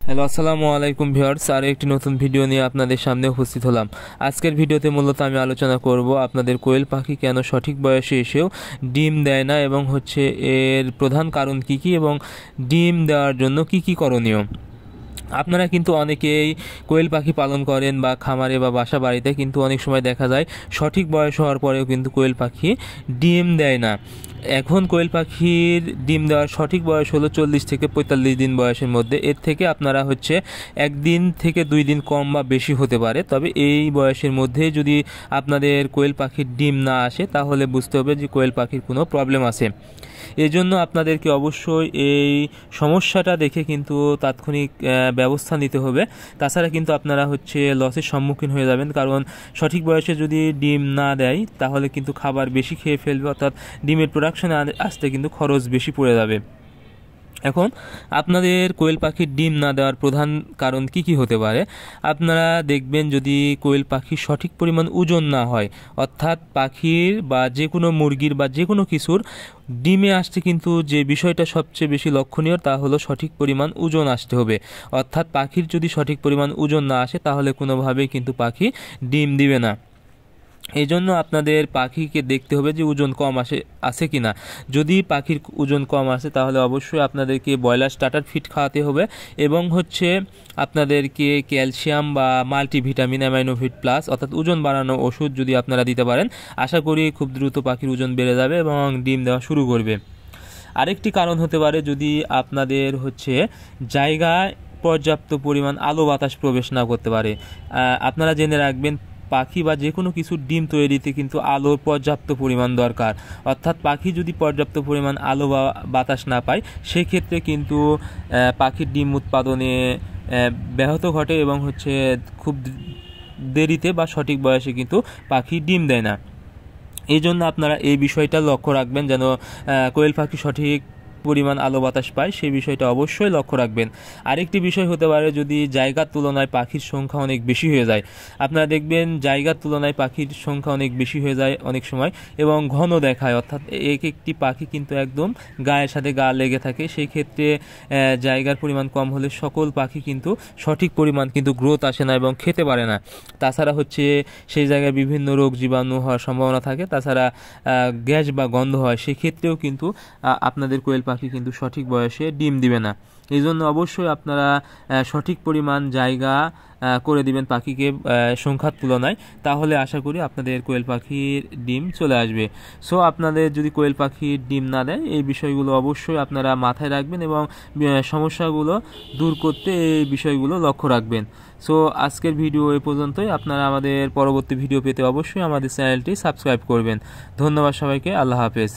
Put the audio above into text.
Hello, আসসালামু আলাইকুম viewers. আর একটি নতুন ভিডিও নিয়ে আপনাদের সামনে উপস্থিত হলাম। আজকের ভিডিওতে মূলত আমি আলোচনা করব আপনাদের কোয়েল পাখি কেন সঠিক বয়সে এসেও ডিম দেয় না এবং এর প্রধান কারণ কি এবং ডিম দেওয়ার জন্য কি করণীয়। আপনারা কিন্তু অনেকেই কোয়েল পাখি পালন করেন বা খামারে বা বাসা বাড়িতে, কিন্তু অনেক সময় দেখা যায় সঠিক বয়স হওয়ার পরেও কিন্তু কোয়েল পাখি ডিম দেয় না। এখন কোয়েল পাখির ডিম দেওয়ার সঠিক বয়স হলো 40 থেকে 45 দিন বয়সের মধ্যে। এর থেকে আপনারা একদিন থেকে 2 দিন কম বা বেশি হতে পারে। তবে এই বয়সের মধ্যে যদি আপনাদের কোয়েল পাখির ডিম না আসে তাহলে বুঝতে হবে যে কোয়েল পাখির কোনো প্রবলেম আছে। এজন্য আপনাদেরকে অবশ্যই এই সমস্যাটা দেখে কিন্তু তাৎক্ষণিক ব্যবস্থা নিতে হবে। তাছাড়া কিন্তু আপনারা লসের সম্মুখীন হয়ে যাবেন, কারণ সঠিক বয়সে যদি ডিম না দেয় তাহলে কিন্তু খাবার বেশি খেয়ে ফেলবে, অর্থাৎ ডিমের প্রোডাকশনে আসতে কিন্তু খরচ বেশি পড়ে যাবে। এখন আপনাদের কোয়েল পাখির ডিম না দেওয়ার প্রধান কারণ কি হতে পারে। আপনারা দেখবেন, যদি কোয়েল পাখির সঠিক পরিমাণ ওজন না হয়, অর্থাৎ পাখির বা যে কোনো মুরগির বা যে কোনো কিছুর ডিমে আসতে কিন্তু যে বিষয়টা সবচেয়ে বেশি লক্ষণীয় তা হলো সঠিক পরিমাণ ওজন আসতে হবে। অর্থাৎ পাখির যদি সঠিক পরিমাণ ওজন না আসে তাহলে কোনোভাবেই কিন্তু পাখি ডিম দিবে না। এই জন্য আপনাদের পাখিকে দেখতে হবে যে ওজন কম আছে কিনা। যদি পাখির ওজন কম আসে তাহলে অবশ্যই আপনাদেরকে ব্রয়লার স্টার্টার ফিড খাওয়াতে হবে এবং আপনাদেরকে ক্যালসিয়াম বা মাল্টিভিটামিন অ্যামাইনোভিট প্লাস অর্থাৎ ওজন বাড়ানো ওষুধ যদি আপনারা দিতে পারেন, আশা করি খুব দ্রুত পাখির ওজন বেড়ে যাবে এবং ডিম দেওয়া শুরু করবে। আরেকটি কারণ হতে পারে, যদি আপনাদের জায়গায় পর্যাপ্ত পরিমাণ আলো বাতাস প্রবেশ না করতে পারে। আপনারা জেনে রাখবেন, পাখি বা যে কোনো কিছুর ডিম তৈরিতে কিন্তু আলোর পর্যাপ্ত পরিমাণ দরকার। অর্থাৎ পাখি যদি পর্যাপ্ত পরিমাণ আলো বা বাতাস না পায়, সেক্ষেত্রে কিন্তু পাখির ডিম উৎপাদনে ব্যাহত ঘটে এবং খুব দেরিতে বা সঠিক বয়সে কিন্তু পাখি ডিম দেয় না। এই জন্য আপনারা এই বিষয়টা লক্ষ্য রাখবেন, যেন কোয়েল পাখি সঠিক পরিমাণ আলো বাতাস পায়, সেই বিষয়টা অবশ্যই লক্ষ্য রাখবেন। আরেকটি বিষয় হতে পারে, যদি জায়গার তুলনায় পাখির সংখ্যা অনেক বেশি হয়ে যায়। আপনারা দেখবেন জায়গার তুলনায় পাখির সংখ্যা অনেক বেশি হয়ে যায় অনেক সময় এবং ঘন দেখায়, অর্থাৎ একটি পাখি কিন্তু একদম গায়ের সাথে গা লেগে থাকে। সেই ক্ষেত্রে জায়গার পরিমাণ কম হলে সকল পাখি কিন্তু সঠিক পরিমাণ কিন্তু গ্রোথ আসে না এবং খেতে পারে না। তাছাড়া সেই জায়গায় বিভিন্ন রোগ জীবাণু হওয়ার সম্ভাবনা থাকে। তাছাড়া গ্যাস বা গন্ধ হয়, সেক্ষেত্রেও কিন্তু আপনাদের কোয়েল পাখি কিন্তু সঠিক বয়সে ডিম দিবে না। এই জন্য অবশ্যই আপনারা সঠিক পরিমাণ জায়গা করে দিবেন পাখিকে সংখ্যার তুলনায়, তাহলে আশা করি আপনাদের কোয়েল পাখির ডিম চলে আসবে। সো আপনাদের যদি কোয়েল পাখির ডিম না দেয়, এই বিষয়গুলো অবশ্যই আপনারা মাথায় রাখবেন এবং সমস্যাগুলো দূর করতে এই বিষয়গুলো লক্ষ্য রাখবেন। সো আজকের ভিডিও এ পর্যন্তই। আপনারা আমাদের পরবর্তী ভিডিও পেতে অবশ্যই আমাদের চ্যানেলটি সাবস্ক্রাইব করবেন। ধন্যবাদ সবাইকে। আল্লাহ হাফেজ।